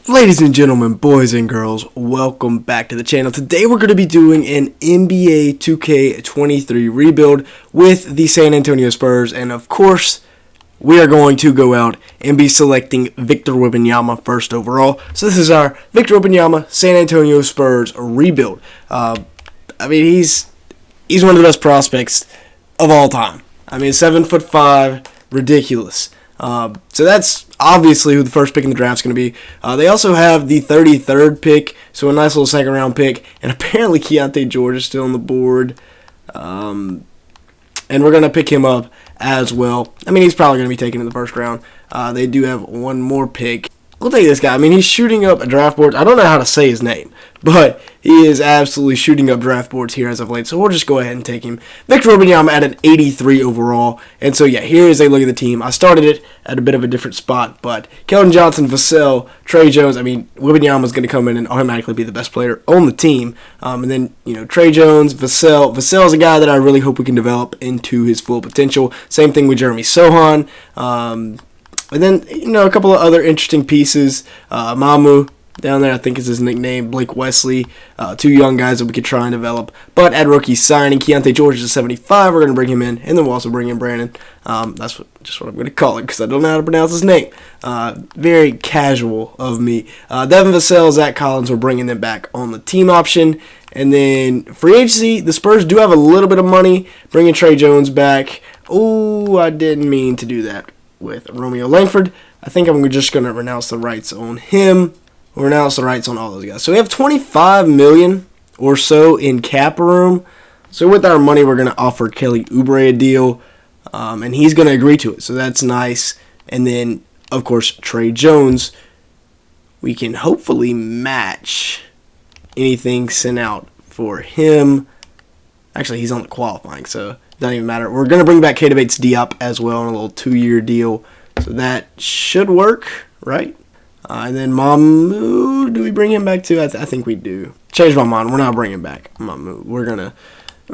Ladies and gentlemen, boys and girls, welcome back to the channel. Today we're going to be doing an NBA 2K23 rebuild with the San Antonio Spurs, and of course, we are going to go out and be selecting Victor Wembenyama first overall. So this is our Victor Wembenyama San Antonio Spurs rebuild. He's one of the best prospects of all time. 7'5", ridiculous. So that's obviously who the first pick in the draft is going to be. They also have the 33rd pick, so a nice little second round pick. And apparently Keontae George is still on the board. And we're going to pick him up as well. He's probably going to be taken in the first round. They do have one more pick. We'll take this guy. He's shooting up draft boards. I don't know how to say his name, but he is absolutely shooting up draft boards here as of late. So we'll just go ahead and take him. Victor Wembenyama at an 83 overall. And so, yeah, here is a look at the team. I started it at a bit of a different spot, but Keldon Johnson, Vassell, Trey Jones. Wembenyama is going to come in and automatically be the best player on the team. And then, Trey Jones, Vassell. Vassell is a guy that I really hope we can develop into his full potential. Same thing with Jeremy Sohan. And then, a couple of other interesting pieces. Mamu down there, I think is his nickname. Blake Wesley. Two young guys that we could try and develop. But at rookie signing, Keontae George is a 75. We're going to bring him in. And then we'll also bring in Brandon. That's just what I'm going to call it because I don't know how to pronounce his name. Very casual of me. Devin Vassell, Zach Collins, we're bringing them back on the team option. And then free agency, the Spurs do have a little bit of money. Bringing Trey Jones back. Ooh, I didn't mean to do that with Romeo Langford. I think I'm just going to renounce the rights on him. Or renounce the rights on all those guys. So we have $25 million or so in cap room. So with our money, we're going to offer Kelly Oubre a deal. And he's going to agree to it. So that's nice. And then, of course, Trey Jones. We can hopefully match anything sent out for him. Actually, he's on the qualifying, so it doesn't even matter. We're going to bring back Keita Bates-Diop as well on a little 2-year deal. So that should work, right? And then Mamu, do we bring him back too? I think we do. Change my mind. We're not bringing back Mamu. We're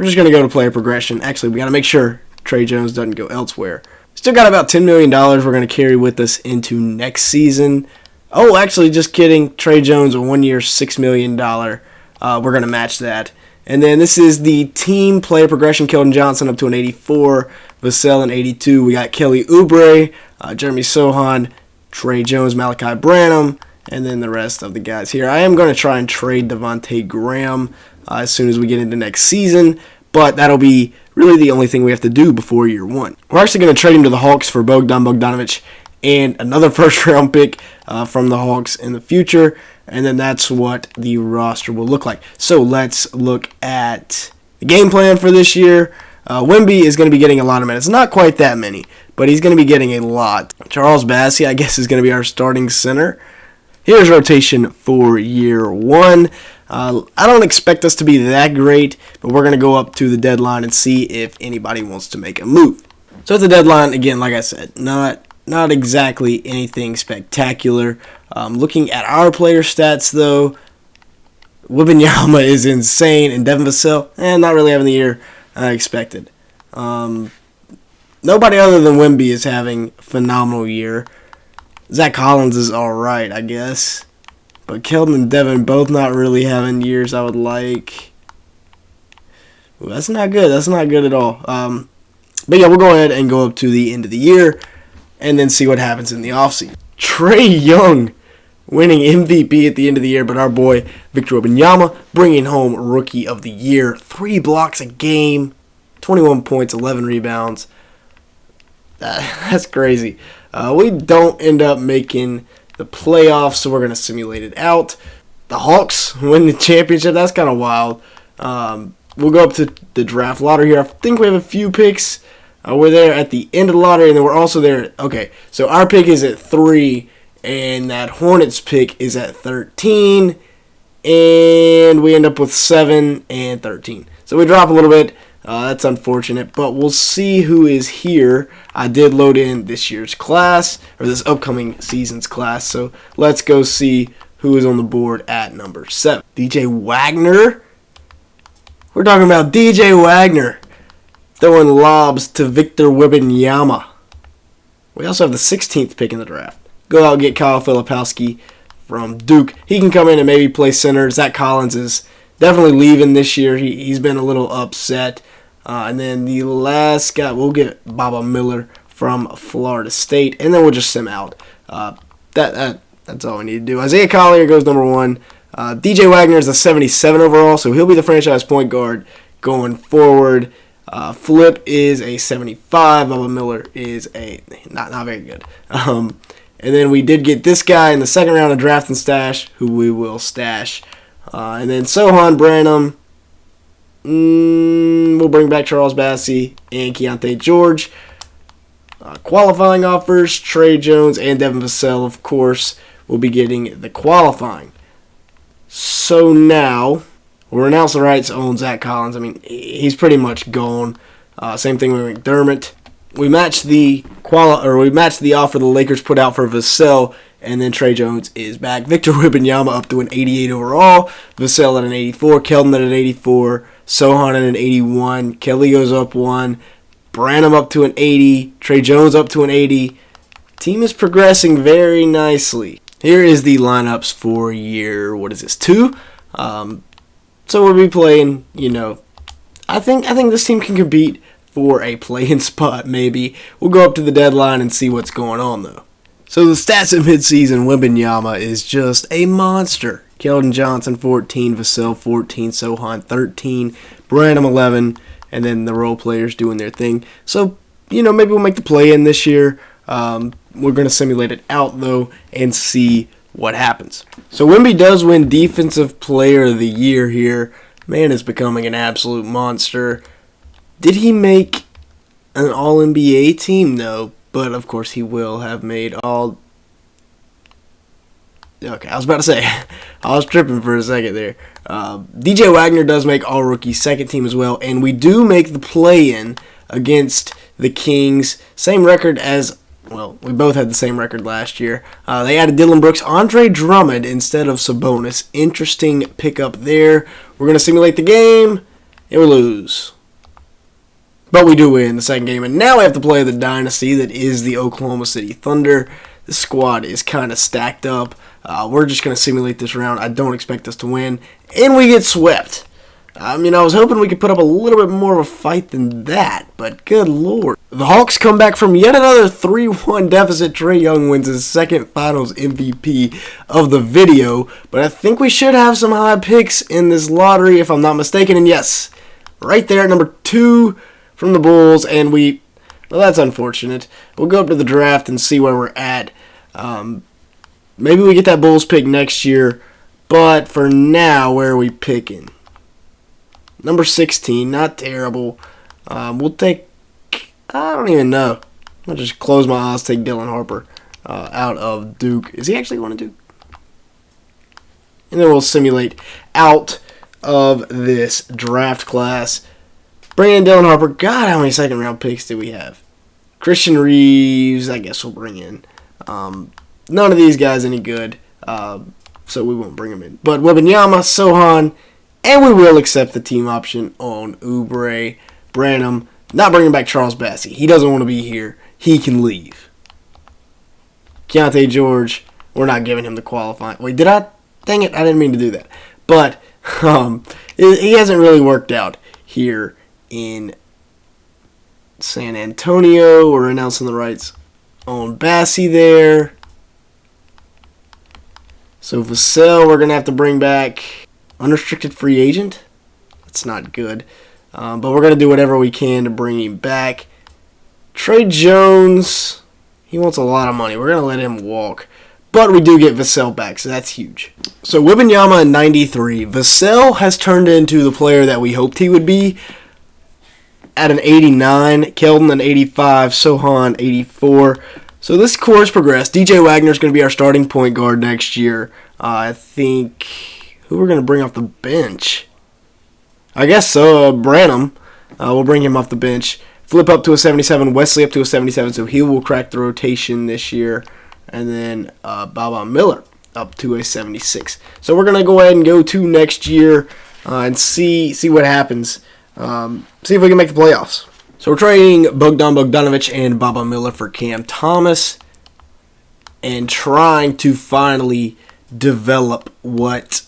just gonna go to player progression. Actually, we got to make sure Trey Jones doesn't go elsewhere. Still got about $10 million we're going to carry with us into next season. Oh, actually, just kidding. Trey Jones, a 1-year, $6 million. We're going to match that. And then this is the team player progression. Keldon Johnson up to an 84. Vassell an 82. We got Kelly Oubre, Jeremy Sohan, Trey Jones, Malachi Branham, and then the rest of the guys here. I am going to try and trade Devontae Graham as soon as we get into next season, but that'll be really the only thing we have to do before year one. We're actually going to trade him to the Hawks for Bogdan Bogdanovic and another first-round pick from the Hawks in the future, and then that's what the roster will look like. So let's look at the game plan for this year. Wemby is going to be getting a lot of minutes. Not quite that many, but he's going to be getting a lot. Charles Bassey, I guess, is going to be our starting center. Here's rotation for year one. I don't expect us to be that great, but we're going to go up to the deadline and see if anybody wants to make a move. So at the deadline, again, like I said, not exactly anything spectacular. Looking at our player stats, though, Wembenyama is insane, and Devin Vassell, not really having the year I expected. Nobody other than Wemby is having a phenomenal year. Zach Collins is alright, I guess. But Keldon and Devin both not really having years I would like. Well, that's not good. That's not good at all. But yeah, we'll go ahead and go up to the end of the year and then see what happens in the offseason. Trae Young winning MVP at the end of the year, but our boy Victor Wembenyama bringing home Rookie of the Year. 3 blocks a game, 21 points, 11 rebounds. That's crazy. We don't end up making the playoffs, so we're going to simulate it out. The Hawks win the championship. That's kind of wild. We'll go up to the draft lottery here. I think we have a few picks. We're there at the end of the lottery, and then we're also there. Okay, so our pick is at 3, and that Hornets pick is at 13, and we end up with 7 and 13. So we drop a little bit. That's unfortunate, but we'll see who is here. I did load in this year's class, or this upcoming season's class, so let's go see who is on the board at number 7. DJ Wagner. We're talking about DJ Wagner throwing lobs to Victor Wembenyama. We also have the 16th pick in the draft. Go out and get Kyle Filipowski from Duke. He can come in and maybe play center. Zach Collins is definitely leaving this year. He's been a little upset. And then the last guy, we'll get Baba Miller from Florida State, and then we'll just sim out. That's all we need to do. Isaiah Collier goes number 1. DJ Wagner is a 77 overall, so he'll be the franchise point guard going forward. Flip is a 75. Baba Miller is a not very good. And then we did get this guy in the second round of draft and stash, who we will stash. And then Sohan Branham. We'll bring back Charles Bassey and Keontae George. Qualifying offers, Trey Jones and Devin Vassell, of course, will be getting the qualifying. So now, we'll announce the rights on Zach Collins. I mean, he's pretty much gone. Same thing with McDermott. We matched the offer the Lakers put out for Vassell, and then Trey Jones is back. Victor Wembenyama up to an 88 overall. Vassell at an 84. Keldon at an 84. Sohan at an 81. Kelly goes up 1. Branham up to an 80. Trey Jones up to an 80. Team is progressing very nicely. Here is the lineups for year, 2? So we'll be playing, I think this team can compete for a play-in spot, maybe. We'll go up to the deadline and see what's going on, though. So the stats at midseason, Wembenyama is just a monster. Keldon Johnson, 14. Vassell, 14. Sohan, 13. Branham, 11. And then the role players doing their thing. So, maybe we'll make the play-in this year. We're going to simulate it out, though, and see what happens. So Wemby does win Defensive Player of the Year here. Man is becoming an absolute monster. Did he make an All-NBA team? No, but of course he will have made all... Okay, I was about to say, I was tripping for a second there. DJ Wagner does make All-Rookie second team as well, and we do make the play-in against the Kings. Same record as, well, we both had the same record last year. They added Dylan Brooks, Andre Drummond instead of Sabonis. Interesting pickup there. We're going to simulate the game, and we lose. But we do win the second game, and now we have to play the dynasty that is the Oklahoma City Thunder. The squad is kind of stacked up. We're just going to simulate this round. I don't expect us to win. And we get swept. I was hoping we could put up a little bit more of a fight than that, but good lord. The Hawks come back from yet another 3-1 deficit. Trae Young wins his second Finals MVP of the video, but I think we should have some high picks in this lottery if I'm not mistaken. And yes, right there at number 2 from the Bulls, and well, that's unfortunate. We'll go up to the draft and see where we're at. Maybe we get that Bulls pick next year, but for now, where are we picking? Number 16, not terrible. We'll take, I don't even know. I'll just close my eyes, take Dylan Harper out of Duke. Is he actually going to Duke? And then we'll simulate out of this draft class. Bring in Dylan Harper. God, how many second round picks do we have? Christian Reeves, I guess we'll bring in. None of these guys any good, so we won't bring them in. But Wembenyama, Sohan, and we will accept the team option on Oubre. Branham, not bringing back Charles Bassey. He doesn't want to be here. He can leave. Keontae George, we're not giving him the qualifying. Wait, did I? Dang it, I didn't mean to do that. But he hasn't really worked out here in San Antonio. We're announcing the rights on Bassey there. So Vassell, we're going to have to bring back unrestricted free agent. That's not good. But we're going to do whatever we can to bring him back. Trey Jones, he wants a lot of money. We're going to let him walk. But we do get Vassell back, so that's huge. So Wembenyama at 93. Vassell has turned into the player that we hoped he would be at an 89. Keldon an 85. Sohan 84. So this core has progressed. DJ Wagner is going to be our starting point guard next year. I think, who we're going to bring off the bench? I guess so, Branham. We'll bring him off the bench. Flip up to a 77. Wesley up to a 77, so he will crack the rotation this year. And then Baba Miller up to a 76. So we're going to go ahead and go to next year and see what happens. See if we can make the playoffs. So we're trading Bogdan Bogdanovic and Baba Miller for Cam Thomas and trying to finally develop what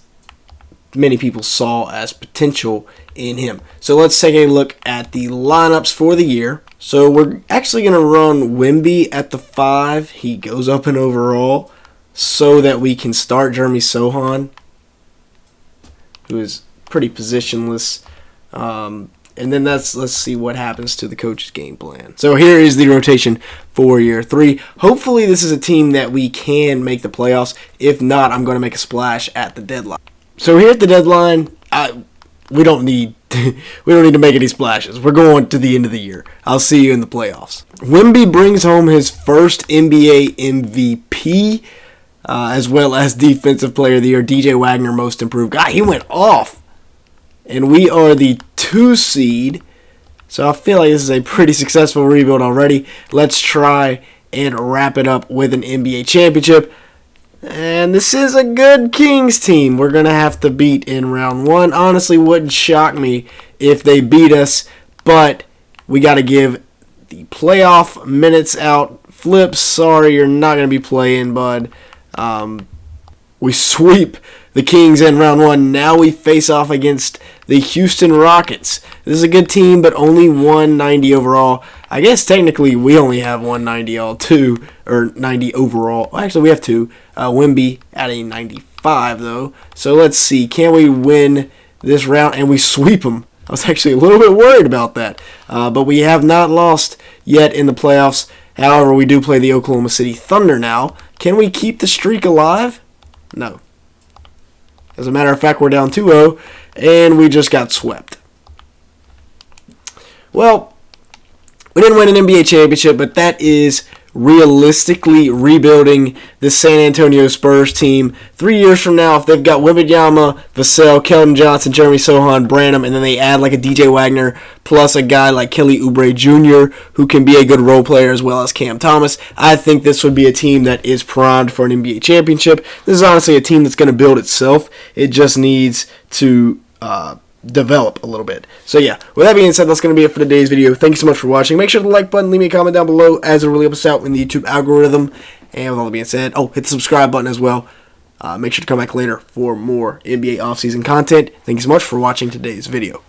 many people saw as potential in him. So let's take a look at the lineups for the year. So we're actually going to run Wemby at the 5. He goes up in overall so that we can start Jeremy Sohan, who is pretty positionless. And then let's see what happens to the coach's game plan. So here is the rotation for year 3. Hopefully this is a team that we can make the playoffs. If not, I'm going to make a splash at the deadline. So here at the deadline, we don't need to make any splashes. We're going to the end of the year. I'll see you in the playoffs. Wemby brings home his first NBA MVP, as well as Defensive Player of the Year. DJ Wagner, Most Improved. God, he went off. And we are the 2 seed. So I feel like this is a pretty successful rebuild already. Let's try and wrap it up with an NBA championship. And this is a good Kings team we're going to have to beat in round 1. Honestly, wouldn't shock me if they beat us. But we got to give the playoff minutes out. Flips, sorry, you're not going to be playing, bud. We sweep the Kings in round 1. Now we face off against the Houston Rockets. This is a good team, but only 190 overall. I guess technically we only have 190 all too, or 90 overall. Well, actually, we have 2. Wemby at a 95 though. So let's see, can we win this round? And we sweep them. I was actually a little bit worried about that, but we have not lost yet in the playoffs. However, we do play the Oklahoma City Thunder now. Can we keep the streak alive? No. As a matter of fact, we're down 2-0, and we just got swept. Well, we didn't win an NBA championship, but that is realistically rebuilding the San Antonio Spurs team. 3 years from now, if they've got Wembenyama, Vassell, Keldon Johnson, Jeremy Sohan, Branham, and then they add like a DJ Wagner plus a guy like Kelly Oubre Jr. who can be a good role player as well as Cam Thomas, I think this would be a team that is primed for an NBA championship. This is honestly a team that's going to build itself. It just needs to develop a little bit. So yeah, with that being said, that's going to be it for today's video. Thank you so much for watching. Make sure to like button, leave me a comment down below as it really helps us out in the YouTube algorithm. And with all that being said, hit the subscribe button as well. Make sure to come back later for more NBA offseason content. Thank you so much for watching today's video.